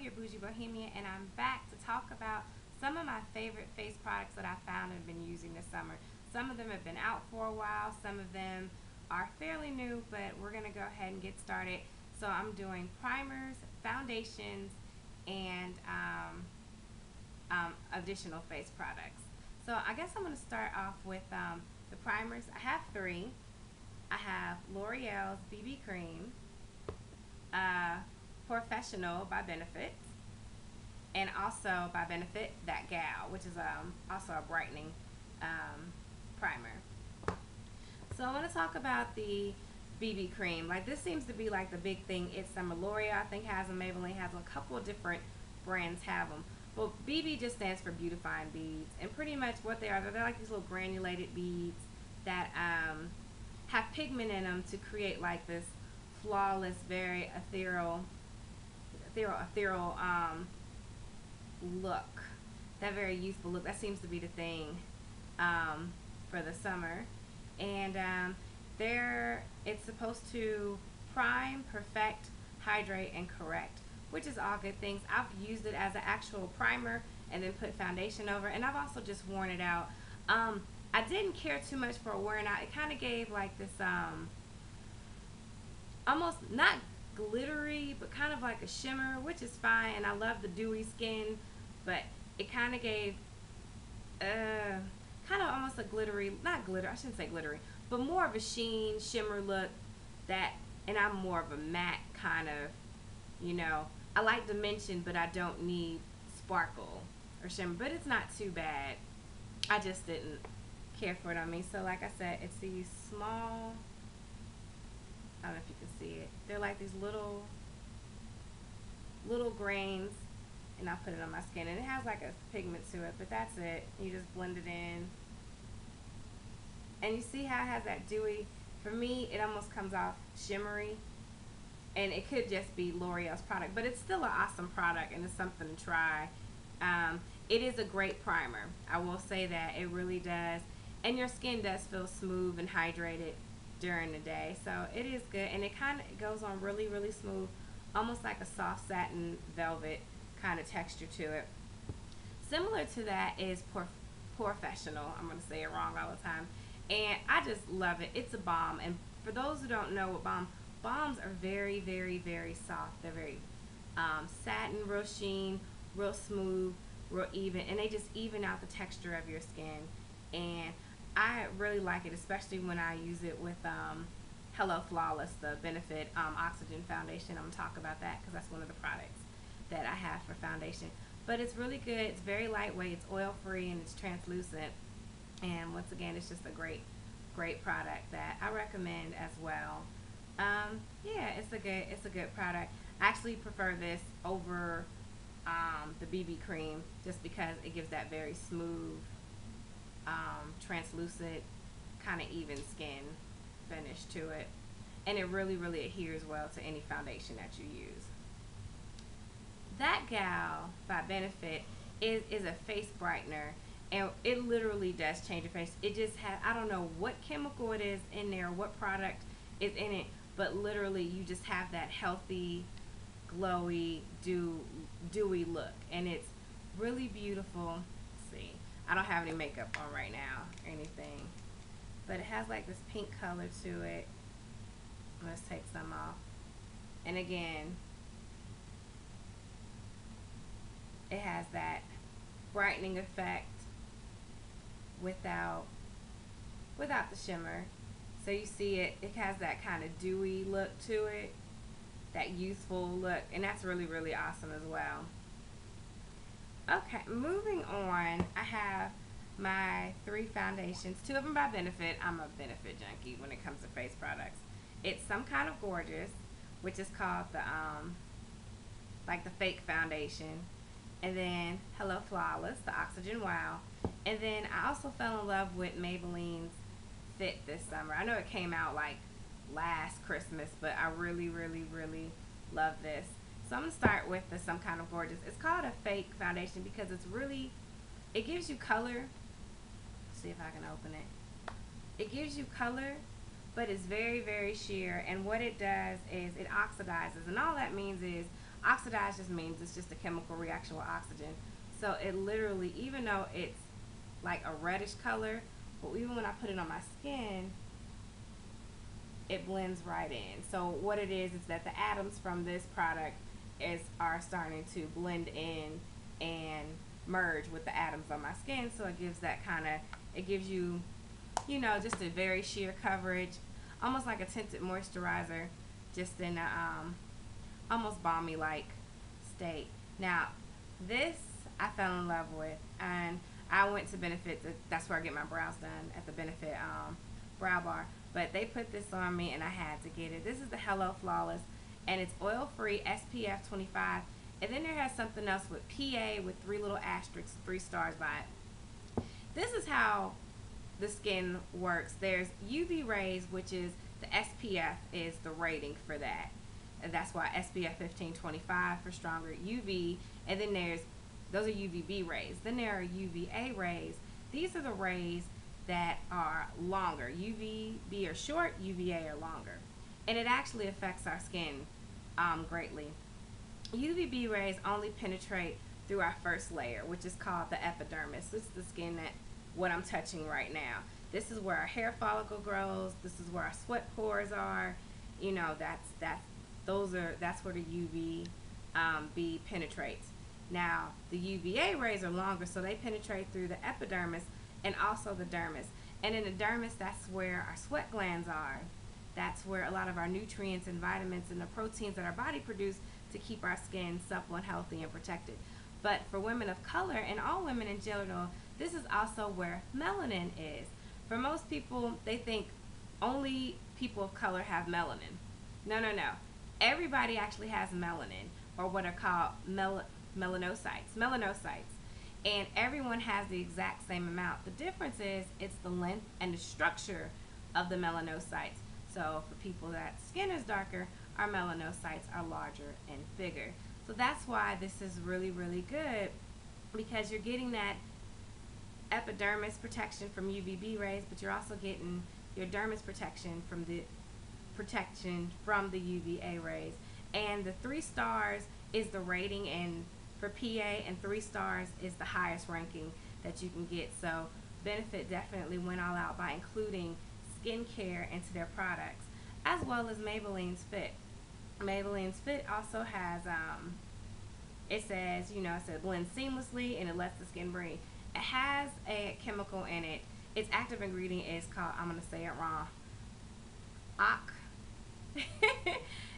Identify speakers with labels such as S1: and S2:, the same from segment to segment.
S1: your bougie bohemian, and I'm back to talk about some of my favorite face products that I found and have been using this summer. Some of them have been out for a while, some of them are fairly new, but we're going to go ahead and get started. So I'm doing primers, foundations, and additional face products. So I guess I'm going to start off with the primers. I have three. I have L'Oreal's BB Cream, Professional by Benefit, and also by Benefit That Gal, which is also a brightening primer. So I want to talk about the BB cream. Like, this seems to be like the big thing. It's summer. L'Oreal, I think, has them. Maybelline has them. A couple of different brands have them. Well, BB just stands for beautifying beads, and pretty much what they are, they're like these little granulated beads that have pigment in them to create like this flawless, very ethereal look. That very youthful look. That seems to be the thing for the summer. And it's supposed to prime, perfect, hydrate, and correct, which is all good things. I've used it as an actual primer and then put foundation over, and I've also just worn it out. I didn't care too much for wearing out. It kind of gave like this almost not glittery, but kind of like a shimmer, which is fine, and I love the dewy skin, but it kind of gave kind of almost a glittery, not glitter, I shouldn't say glittery, but more of a sheen, shimmer look. And I'm more of a matte kind of, I like dimension, but I don't need sparkle or shimmer, but it's not too bad. I just didn't care for it on me. So like I said, it's these small, I don't know if you can see it, they're like these little grains, and I'll put it on my skin, and it has like a pigment to it, but that's it. You just blend it in, and you see how it has that dewy. For me, it almost comes off shimmery, and it could just be L'Oreal's product, but it's still an awesome product, and it's something to try. It is a great primer, I will say that. It really does, and your skin does feel smooth and hydrated during the day, so it is good, and it kind of goes on really, really smooth, almost like a soft satin velvet kind of texture to it. Similar to that is Professional. I'm going to say it wrong all the time, and I just love it. It's a balm, and for those who don't know what balms are, very, very, very soft. They're very satin, real sheen, real smooth, real even, and they just even out the texture of your skin, and I really like it, especially when I use it with Hello Flawless, the Benefit Oxygen Foundation. I'm going to talk about that because that's one of the products that I have for foundation. But it's really good. It's very lightweight. It's oil-free, and it's translucent. And once again, it's just a great, great product that I recommend as well. Yeah, it's a good product. I actually prefer this over the BB cream just because it gives that very smooth, translucent, kind of even skin finish to it, and it really, really adheres well to any foundation that you use. That Gal by Benefit is a face brightener, and it literally does change your face. It just has, I don't know what chemical it is in there, what product is in it, but literally you just have that healthy, glowy, dewy look, and it's really beautiful. Let's see, I don't have any makeup on right now or anything, but it has like this pink color to it. Let's take some off, and again, it has that brightening effect without the shimmer. So you see it has that kind of dewy look to it, that youthful look, and that's really, really awesome as well. Okay, moving on, I have my three foundations, two of them by Benefit. I'm a Benefit junkie when it comes to face products. It's Some Kind of Gorgeous, which is called the like the fake foundation, and then Hello Flawless, the Oxygen Wow, and then I also fell in love with Maybelline's Fit this summer. I know it came out like last Christmas, but I really, really, really love this. So I'm going to start with the Some Kind of Gorgeous. It's called a fake foundation because it gives you color. Let's see if I can open it. It gives you color, but it's very, very sheer, and what it does is it oxidizes, and all that means is Oxidize just means it's just a chemical reaction with oxygen. So it literally, even though it's like a reddish color, but even when I put it on my skin, it blends right in. So what it is that the atoms from this product are starting to blend in and merge with the atoms on my skin. So it gives that kind of, it gives you, you know, just a very sheer coverage, almost like a tinted moisturizer, just in a almost balmy like state. Now this I fell in love with, and I went to Benefit. That's where I get my brows done, at the Benefit brow bar. But they put this on me and I had to get it. This is the Hello Flawless, and it's oil free, SPF 25, and then there has something else with PA with 3 little asterisks, 3 stars by it. This is how the skin works. There's UV rays, which is the SPF is the rating for that, and that's why SPF 15, 25 for stronger UV, and then those are UVB rays. Then there are UVA rays. These are the rays that are longer. UVB are short, UVA are longer, and it actually affects our skin greatly. UVB rays only penetrate through our first layer, which is called the epidermis. This is the skin that what I'm touching right now. This is where our hair follicle grows. This is where our sweat pores are. You know, that's where the UVB penetrates. Now the UVA rays are longer, so they penetrate through the epidermis and also the dermis. And in the dermis, that's where our sweat glands are. That's where a lot of our nutrients and vitamins and the proteins that our body produce to keep our skin supple and healthy and protected. But for women of color, and all women in general, this is also where melanin is. For most people, they think only people of color have melanin. No, no, no. Everybody actually has melanin, or what are called melanocytes. And everyone has the exact same amount. The difference is it's the length and the structure of the melanocytes. So for people that skin is darker, our melanocytes are larger and bigger. So that's why this is really, really good, because you're getting that epidermis protection from UVB rays, but you're also getting your dermis protection from the UVA rays. And the 3 stars is the rating, and for PA, and 3 stars is the highest ranking that you can get. So Benefit definitely went all out by including skincare into their products, as well as Maybelline's Fit. Maybelline's Fit also has it says, you know, it says blend seamlessly and it lets the skin breathe. It has a chemical in it. Its active ingredient is called, I'm gonna say it wrong,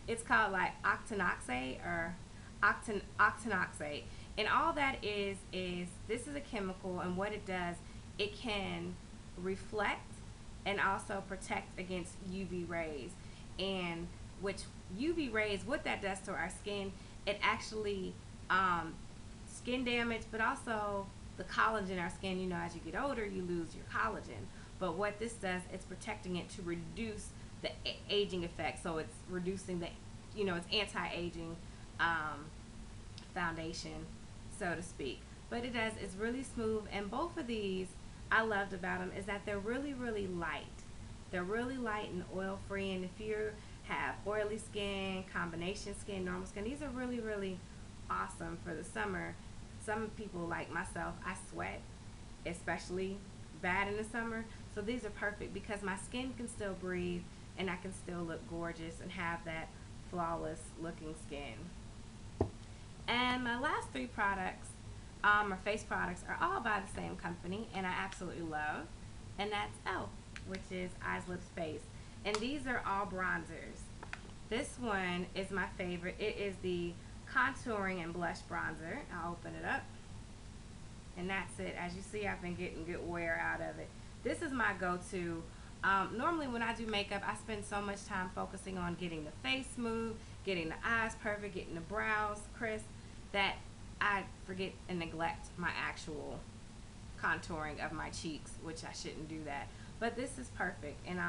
S1: it's called like octinoxate or octinoxate. And all that is this is a chemical, and what it does, it can reflect and also protect against UV rays. And which UV rays, what that does to our skin, it actually skin damage, but also the collagen in our skin. You know, as you get older, you lose your collagen. But what this does, it's protecting it to reduce the aging effect. So it's reducing the, you know, it's anti-aging foundation, so to speak. But it does, it's really smooth. And both of these, I loved about them is that they're really, really light. They're really light and oil free. And if you have oily skin, combination skin, normal skin, these are really, really awesome for the summer. Some people like myself, I sweat, especially bad in the summer. So these are perfect because my skin can still breathe and I can still look gorgeous and have that flawless looking skin. And my last 3 products, or face products, are all by the same company and I absolutely love. And that's E.L.F, which is Eyes, Lips, Face. And these are all bronzers. This one is my favorite. It is the contouring and blush bronzer. I'll open it up. And that's it. As you see, I've been getting good wear out of it. This is my go-to. Normally when I do makeup, I spend so much time focusing on getting the face smooth, getting the eyes perfect, getting the brows crisp, that I forget and neglect my actual contouring of my cheeks, which I shouldn't do that. But this is perfect. And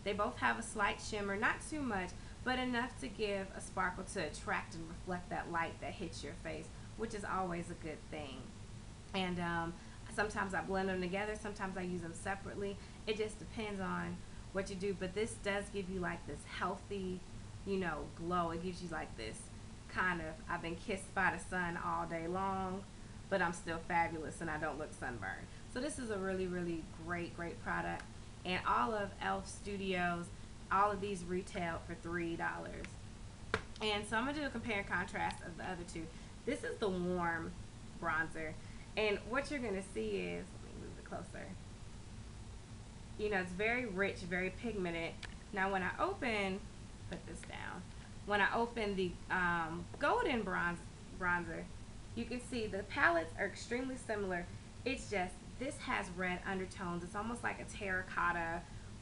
S1: they both have a slight shimmer, not too much, but enough to give a sparkle to attract and reflect that light that hits your face, which is always a good thing. And sometimes I blend them together, sometimes I use them separately. It just depends on what you do. But this does give you like this healthy, you know, glow. It gives you like this I've been kissed by the sun all day long, but I'm still fabulous and I don't look sunburned. So this is a really, really great product. And all of E.L.F. Studios, all of these retail for $3. And so I'm going to do a compare and contrast of the other two. This is the warm bronzer. And what you're going to see is, let me move it closer. You know, it's very rich, very pigmented. Now when I open, put this down. When I open the golden bronzer, you can see the palettes are extremely similar. It's just, this has red undertones. It's almost like a terracotta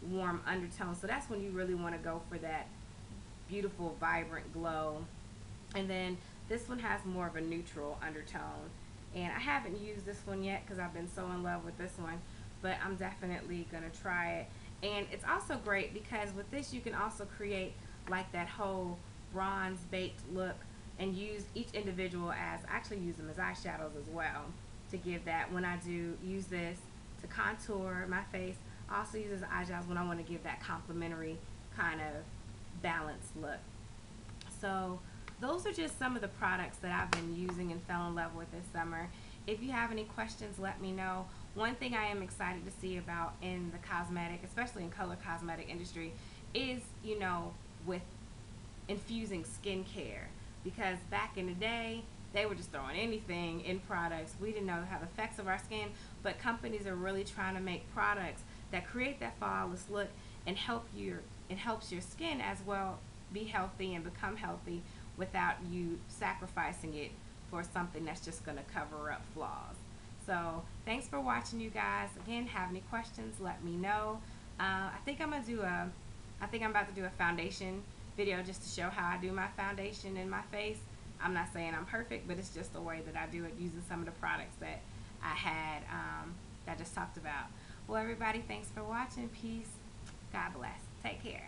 S1: warm undertone. So that's when you really want to go for that beautiful, vibrant glow. And then this one has more of a neutral undertone. And I haven't used this one yet because I've been so in love with this one, but I'm definitely going to try it. And it's also great because with this you can also create like that whole bronze baked look and use each individual as, I actually use them as eyeshadows as well to give that. When I do use this to contour my face, I also use it as eyeshadows when I want to give that complementary kind of balanced look. So those are just some of the products that I've been using and fell in love with this summer. If you have any questions, let me know. One thing I am excited to see about in the cosmetic, especially in color cosmetic industry, is, you know, with infusing skincare. Because back in the day, they were just throwing anything in products. We didn't know how the effects of our skin, but companies are really trying to make products that create that flawless look and helps your skin as well be healthy and become healthy without you sacrificing it for something that's just going to cover up flaws. So thanks for watching, you guys. Again, have any questions, let me know. I think I'm about to do a foundation video just to show how I do my foundation in my face. I'm not saying I'm perfect, but it's just the way that I do it using some of the products that I had that I just talked about. Well, everybody, thanks for watching. Peace. God bless. Take care.